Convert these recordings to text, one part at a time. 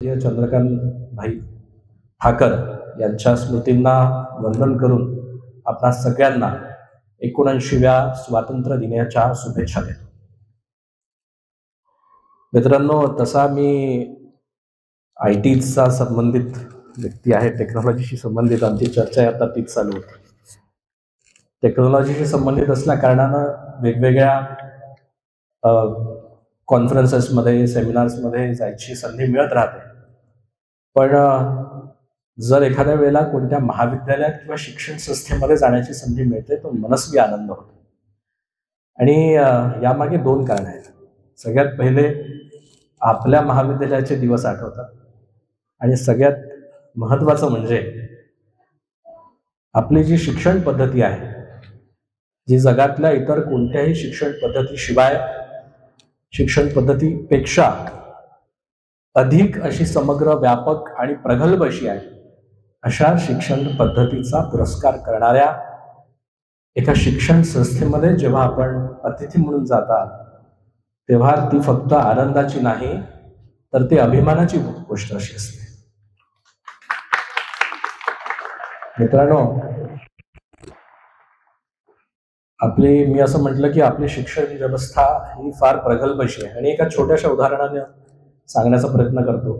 चंद्रकांत भाई ठाकर यांच्या स्मृतींना वंदन करून आपणा सगळ्यांना 79व्या स्वातंत्र्य दिनाच्या शुभेच्छा देतो. मित्रांनो, तसा मी IT चा संबंधित व्यक्ती आहे. टेक्नॉलॉजीशी संबंधित आमची चर्चा आता तीच चालू होती. टेक्नॉलॉजीशी संबंधित असल्या कारणानं वेगवेगळ्या कॉन्फरन्सेसमध्ये, सेमिनार्समध्ये जायची संधी मिळत राहते. पण जर एखाद्या वेळेला कोणत्या महाविद्यालयात किंवा शिक्षण संस्थेमध्ये जाण्याची संधी मिळते तो मनस्वी आनंद होतो. आणि यामागे 2 कारणं आहेत. सगळ्यात पहिले आपल्या महाविद्यालयाचे दिवस आठवतात आणि सगळ्यात महत्त्वाचं म्हणजे आपली जी शिक्षण पद्धती आहे, जी जगातल्या इतर कोणत्याही शिक्षण पद्धतीशिवाय, शिक्षण पद्धतीपेक्षा अधिक अशी समग्र, व्यापक आणि प्रगल्भ अशी आहे, अशा शिक्षण पद्धतीचा पुरस्कार करणाऱ्या एका शिक्षण संस्थेमध्ये जेव्हा आपण अतिथी म्हणून जाता तेव्हा ती फक्त आनंदाची नाही तर ती अभिमानाची गोष्ट अशी असते. मित्रांनो, मी असं म्हटलं की आपली शिक्षण व्यवस्था ही फार प्रगल्भ अशी आहे आणि एका छोट्याशा उदाहरणाने सांगण्याचा प्रयत्न करतो.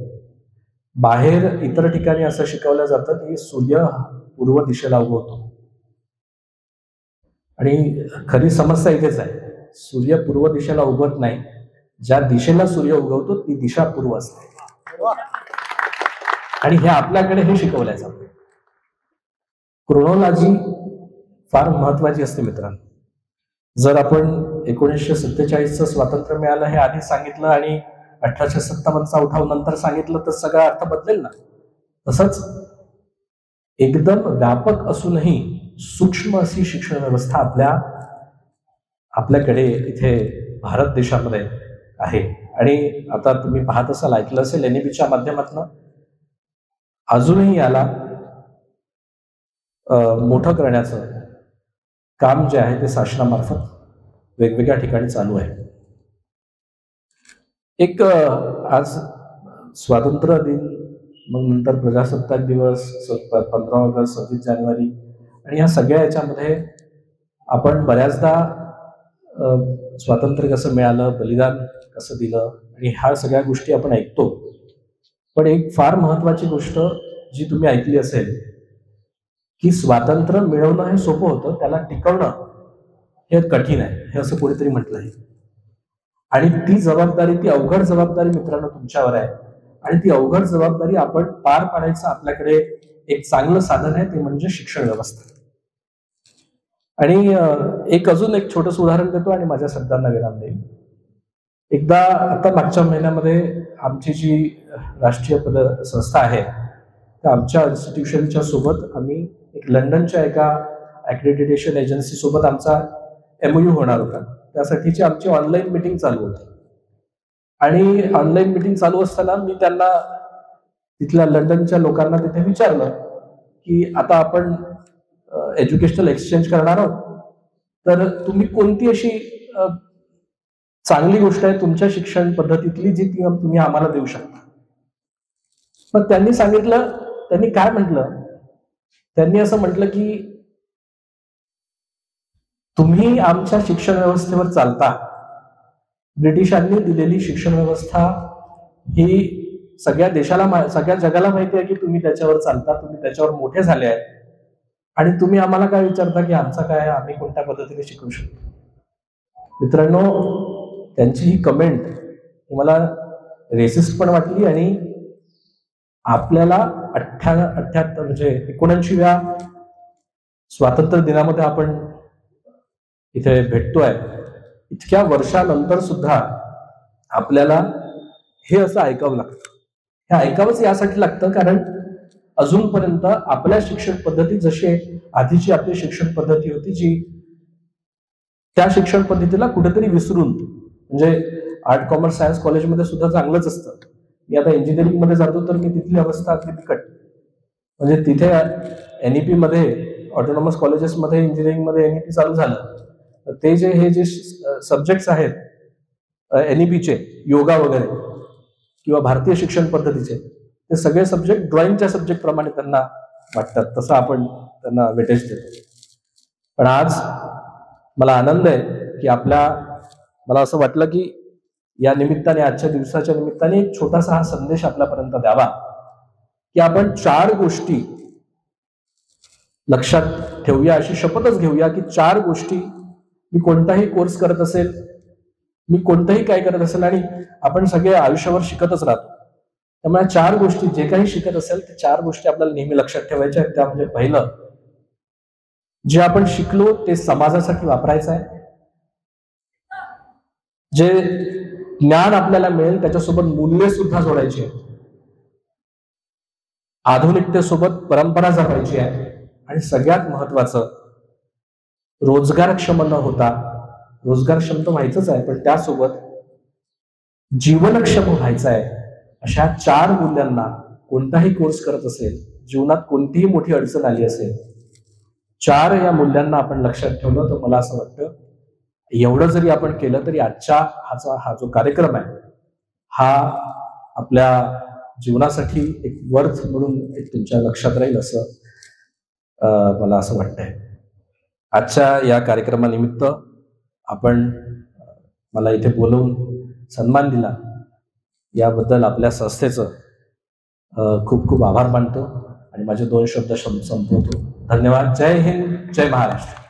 बाहेर इतर ठिकाणी असं शिकवलं जातं की सूर्य पूर्व दिशेला उगवतो आणि खरी समस्या इथेच आहे. सूर्य पूर्व दिशेला उगवत नाही. ज्या दिशेला सूर्य उगवतो ती दिशा पूर्व असते आणि हे आपल्याकडे हे शिकवलं जातं. क्रोनॉलॉजी फार महत्वाची असते मित्रांनो. जर आपण 1947चं स्वातंत्र्य मिळालं हे आधी सांगितलं आणि 1857चा उठाव नंतर सांगितलं तर सगळा अर्थ बदलेल ना. तसंच एकदम व्यापक असूनही सूक्ष्म अशी शिक्षण व्यवस्था आपल्याकडे इथे भारत देशामध्ये आहे. आणि आता तुम्ही पाहत असाल, ऐकलं असेल, NEPच्या माध्यमातून अजूनही याला मोठं करण्याचं काम जे आहे ते शासनामार्फत वेगवेगळ्या ठिकाणी चालू आहे. एक आज स्वातंत्र्य दिन, मग नंतर प्रजासत्ताक दिवस, 15 ऑगस्ट, 26 जानेवारी आणि या सगळ्या याच्यामध्ये आपण बऱ्याचदा स्वातंत्र्य कसं मिळालं, बलिदान कसं दिलं आणि ह्या सगळ्या गोष्टी आपण ऐकतो. पण एक फार महत्वाची गोष्ट जी तुम्ही ऐकली असेल की स्वातंत्र्य मिळवणं हे सोपं होतं, त्याला टिकवणं हे कठीण आहे, हे असं कोणीतरी म्हटलं आहे. आणि ती जबाबदारी, ती अवघड जबाबदारी मित्रांनो तुमच्यावर आहे. आणि ती अवघड जबाबदारी आपण पार पाडायचं आपल्याकडे एक चांगलं साधन आहे, ते म्हणजे शिक्षण व्यवस्था. आणि अजून एक छोटंसं उदाहरण देतो आणि माझ्या शब्दांना विराम देईल. एकदा आता मागच्या महिन्यामध्ये आमची जी राष्ट्रीय संस्था आहे त्या आमच्या इन्स्टिट्यूशनच्या सोबत आम्ही एक लंडनच्या एका ॲक्रेडिटेशन एजन्सी सोबत आमचा MOU होणार होता. त्यासाठीची आमची ऑनलाईन मीटिंग चालू होती. आणि ऑनलाईन मीटिंग चालू असताना मी त्यांना, तिथल्या लंडनच्या लोकांना तिथे विचारलं की आता आपण एज्युकेशनल एक्सचेंज करणार आहोत, तर तुम्ही कोणती अशी चांगली गोष्ट आहे तुमच्या शिक्षण पद्धतीतली जी तुम्ही आम्हाला देऊ शकता. पण त्यांनी सांगितलं, त्यांनी काय म्हटलं, त्यांनी असं म्हटलं की तुम्ही आमच्या शिक्षण व्यवस्थेवर चालता. ब्रिटिशांनी दिलेली शिक्षण व्यवस्था ही सगळ्या देशाला, सगळ्या जगाला माहिती आहे की तुम्ही त्याच्यावर चालता, तुम्ही त्याच्यावर मोठे झाले आहेत आणि तुम्ही आम्हाला काय विचारता की आमचा काय, आम्ही कोणत्या पद्धतीने शिकवू शकतो. मित्रांनो, त्यांची ही कमेंट मला रेसिस्ट पण वाटली आणि आपल्याला 79व्या स्वातंत्र्य दिनामध्ये आपण इथे भेटतोय, इतक्या वर्षानंतर सुद्धा आपल्याला हे असं ऐकावं लागतं. हे ऐकावंच यासाठी लागतं कारण अजूनपर्यंत आपल्या शिक्षण पद्धती, जशी आधीची आपली शिक्षण पद्धती होती, जी त्या शिक्षण पद्धतीला कुठेतरी विसरून, म्हणजे आर्ट, कॉमर्स, सायन्स कॉलेजमध्ये सुद्धा चांगलंच असतं. मी आता इंजिनिअरिंग मध्ये जातो तर मी तिथली अवस्था अगदी बिकट. म्हणजे तिथे NEP मध्ये, ऑटोनॉमस कॉलेजेसमध्ये, इंजिनिअरिंगमध्ये NEP चालू झालं, ते हे जे सब्जेक्ट्स आहेत NEPचे, योगा वगैरे, किंवा भारतीय शिक्षण पद्धतीचे ते सगळे सब्जेक्ट ड्रॉइंगच्या सब्जेक्ट प्रमाणे त्यांना वाटतात, तसं आपण त्यांना वेटेज देतो. पण आज मला आनंद आहे की मला असं वाटलं की या निमित्ताने, आजच्या दिवसाच्या निमित्ताने एक छोटासा हा संदेश आपल्यापर्यंत द्यावा की आपण 4 गोष्टी लक्षात ठेवूया, अशी शपथच घेऊया की 4 गोष्टी, मी कोणताही कोर्स करत असेल, मी कोणतंही काय करत असेल, आणि आपण सगळे आयुष्यावर शिकतच राहतो, त्यामुळे 4 गोष्टी जे काही शिकत असेल ते 4 गोष्टी आपल्याला नेहमी लक्षात ठेवायच्या आहेत. त्या म्हणजे पहिलं, जे आपण शिकलो ते समाजासाठी वापरायचं आहे. जे ज्ञान आपल्याला मिळेल त्याच्यासोबत मूल्य सुद्धा जोडायची आहे. आधुनिकतेसोबत परंपरा जपायची आहे. आणि सगळ्यात महत्वाचं, रोजगारक्षम न होता, रोजगारक्षम तर व्हायचंच आहे पण त्यासोबत जीवनक्षम व्हायचं आहे. अशा 4 मूल्यांना कोणताही कोर्स करत असेल, जीवनात कोणतीही मोठी अडचण आली असेल, 4 या मूल्यांना आपण लक्षात ठेवलं तर मला असं वाटतं एवढं जरी आपण केलं तरी आजच्या हा जो कार्यक्रम आहे हा आपल्या जीवनासाठी एक वर्थ म्हणून एक तुमच्या लक्षात राहील असं मला असं वाटतंय. आजच्या या कार्यक्रमानिमित्त आपण मला इथे बोलवून सन्मान दिला याबद्दल आपल्या संस्थेचं खूप खूप आभार मानतो आणि माझे 2 शब्द संपवतो. धन्यवाद. जय हिंद, जय महाराष्ट्र.